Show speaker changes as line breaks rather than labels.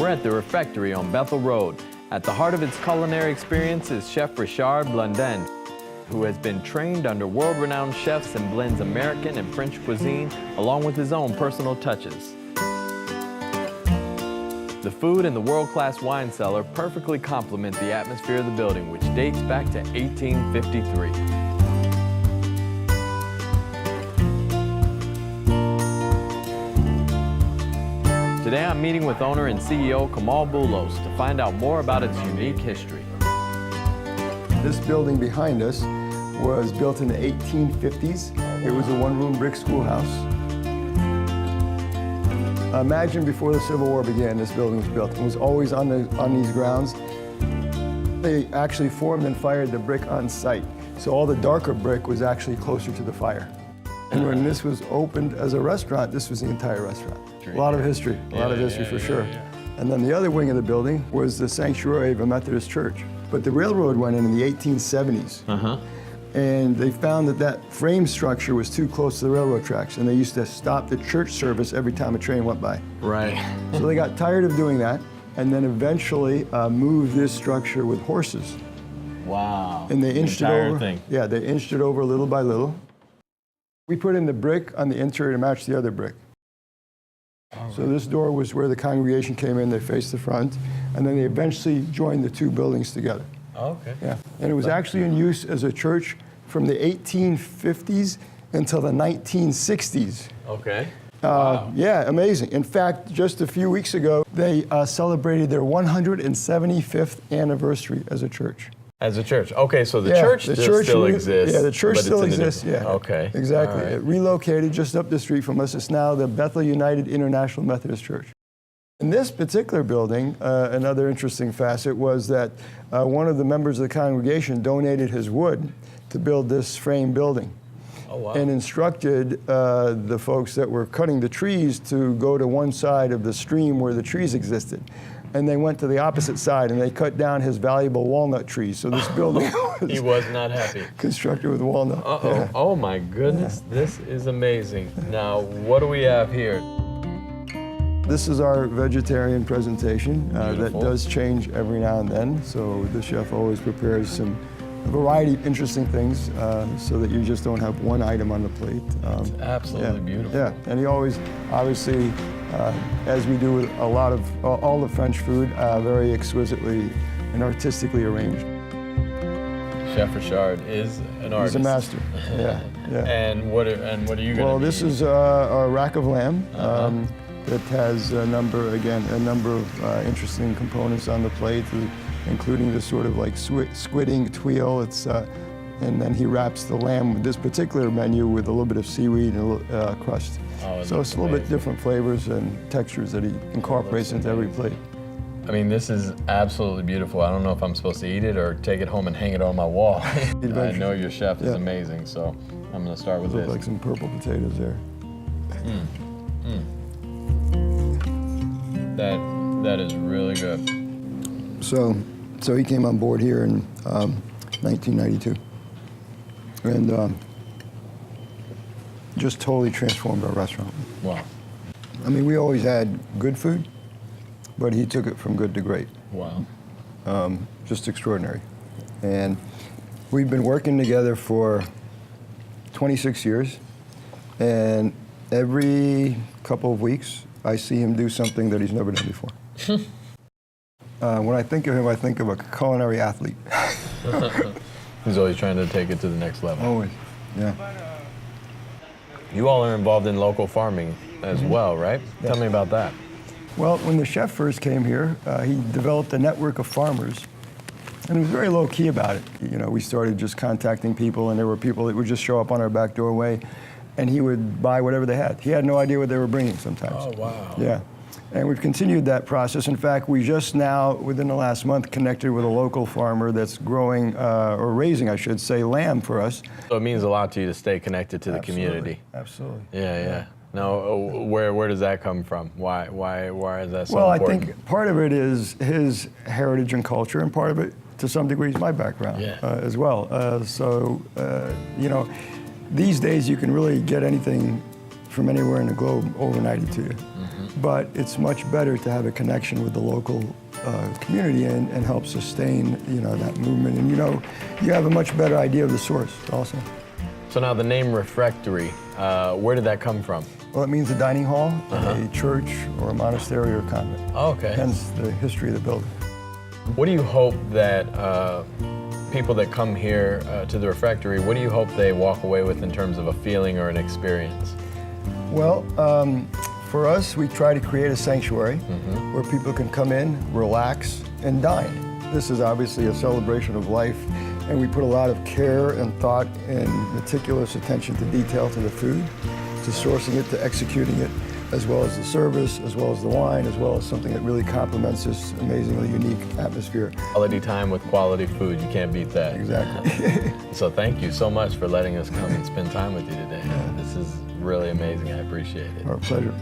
We're at the Refectory on Bethel Road. At the heart of its culinary experience is Chef Richard Blondin, who has been trained under world-renowned chefs and blends American and French cuisine along with his own personal touches. The food and the world-class wine cellar perfectly complement the atmosphere of the building, which dates back to 1853. Today I'm meeting with owner and CEO Kamal Boulos to find out more about its unique history.
This building behind us was built in the 1850s. It was a one-room brick schoolhouse. Imagine before the Civil War began, this building was built. It was always on these grounds. They actually formed and fired the brick on site. So all the darker brick was actually closer to the fire. And when this was opened as a restaurant, this was the entire restaurant. A lot of history, for sure. And then the other wing of the building was the sanctuary of a Methodist church. But the railroad went in the 1870s. And they found that that frame structure was too close to the railroad tracks, and they used to stop the church service every time a train went by.
Right.
So they got tired of doing that, and then eventually moved this structure with horses.
Wow.
And they inched it over.
Thing.
Yeah, they inched it over little by little. We put in the brick on the interior to match the other brick. So this door was where the congregation came in, they faced the front, and then they eventually joined the two buildings together.
Okay.
Yeah, and it was actually in use as a church from the 1850s until the 1960s.
Okay. Wow.
Yeah, amazing. In fact, just a few weeks ago, they celebrated their 175th anniversary as a church.
As a church. Okay, so the church still exists.
Yeah, the church still exists, yeah.
Okay.
Exactly.
Right.
It relocated just up the street from us. It's now the Bethel United International Methodist Church. In this particular building, another interesting facet was that one of the members of the congregation donated his wood to build this frame building.
Oh, wow.
And instructed the folks that were cutting the trees to go to one side of the stream where the trees existed. And they went to the opposite side and they cut down his valuable walnut trees. So this building
he was not happy.
Constructed with walnut.
Uh-oh.
Yeah.
Oh my goodness, this is amazing. Now, what do we have here?
This is our vegetarian presentation that does change every now and then. So the chef always prepares a variety of interesting things so that you just don't have one item on the plate.
It's absolutely beautiful.
Yeah, and he always, obviously, as we do with a lot of all the French food, very exquisitely and artistically arranged.
Chef Richard is an artist.
He's a master. Yeah, yeah.
And what are you going to be?
Well, this is a rack of lamb. That has a number of interesting components on the plate, including this sort of like squidding tuile. And then he wraps the lamb with this particular menu with a little bit of seaweed and a crust.
Oh,
so it's a little bit different flavors and textures that he incorporates into every plate.
I mean, this is absolutely beautiful. I don't know if I'm supposed to eat it or take it home and hang it on my wall. I know your chef is amazing, so I'm going to start with this.
Like some purple potatoes there.
That is really good.
So he came on board here in 1992, and just totally transformed our restaurant.
Wow.
I mean, we always had good food, but he took it from good to great.
Wow.
Just extraordinary. And we've been working together for 26 years, and every couple of weeks, I see him do something that he's never done before. When I think of him, I think of a culinary athlete.
He's always trying to take it to the next level.
Always, yeah.
You all are involved in local farming as well, right?
Yes.
Tell me about that.
Well, when the chef first came here, he developed a network of farmers, and he was very low key about it. You know, we started just contacting people, and there were people that would just show up on our back doorway, and he would buy whatever they had. He had no idea what they were bringing sometimes.
Oh, wow.
Yeah. And we've continued that process. In fact, we just now, within the last month, connected with a local farmer that's growing, or raising, I should say, lamb for us.
So it means a lot to you to stay connected to the community.
Absolutely.
Yeah. Now, where does that come from? Why is that so important?
Well, I think part of it is his heritage and culture, and part of it, to some degree, is my background as well. You know, these days you can really get anything from anywhere in the globe overnighted to you. But it's much better to have a connection with the local community and help sustain, that movement. And you have a much better idea of the source also.
So now the name refectory, where did that come from?
Well, it means a dining hall, a church, or a monastery or convent.
Oh, okay.
Hence the history of the building.
What do you hope that people that come here to the refectory, what do you hope they walk away with in terms of a feeling or an experience?
Well, for us, we try to create a sanctuary where people can come in, relax, and dine. This is obviously a celebration of life, and we put a lot of care and thought and meticulous attention to detail to the food, to sourcing it, to executing it, as well as the service, as well as the wine, as well as something that really complements this amazingly unique atmosphere.
Quality time with quality food, you can't beat that.
Exactly.
So thank you so much for letting us come and spend time with you today. This is really amazing, I appreciate it.
Our pleasure.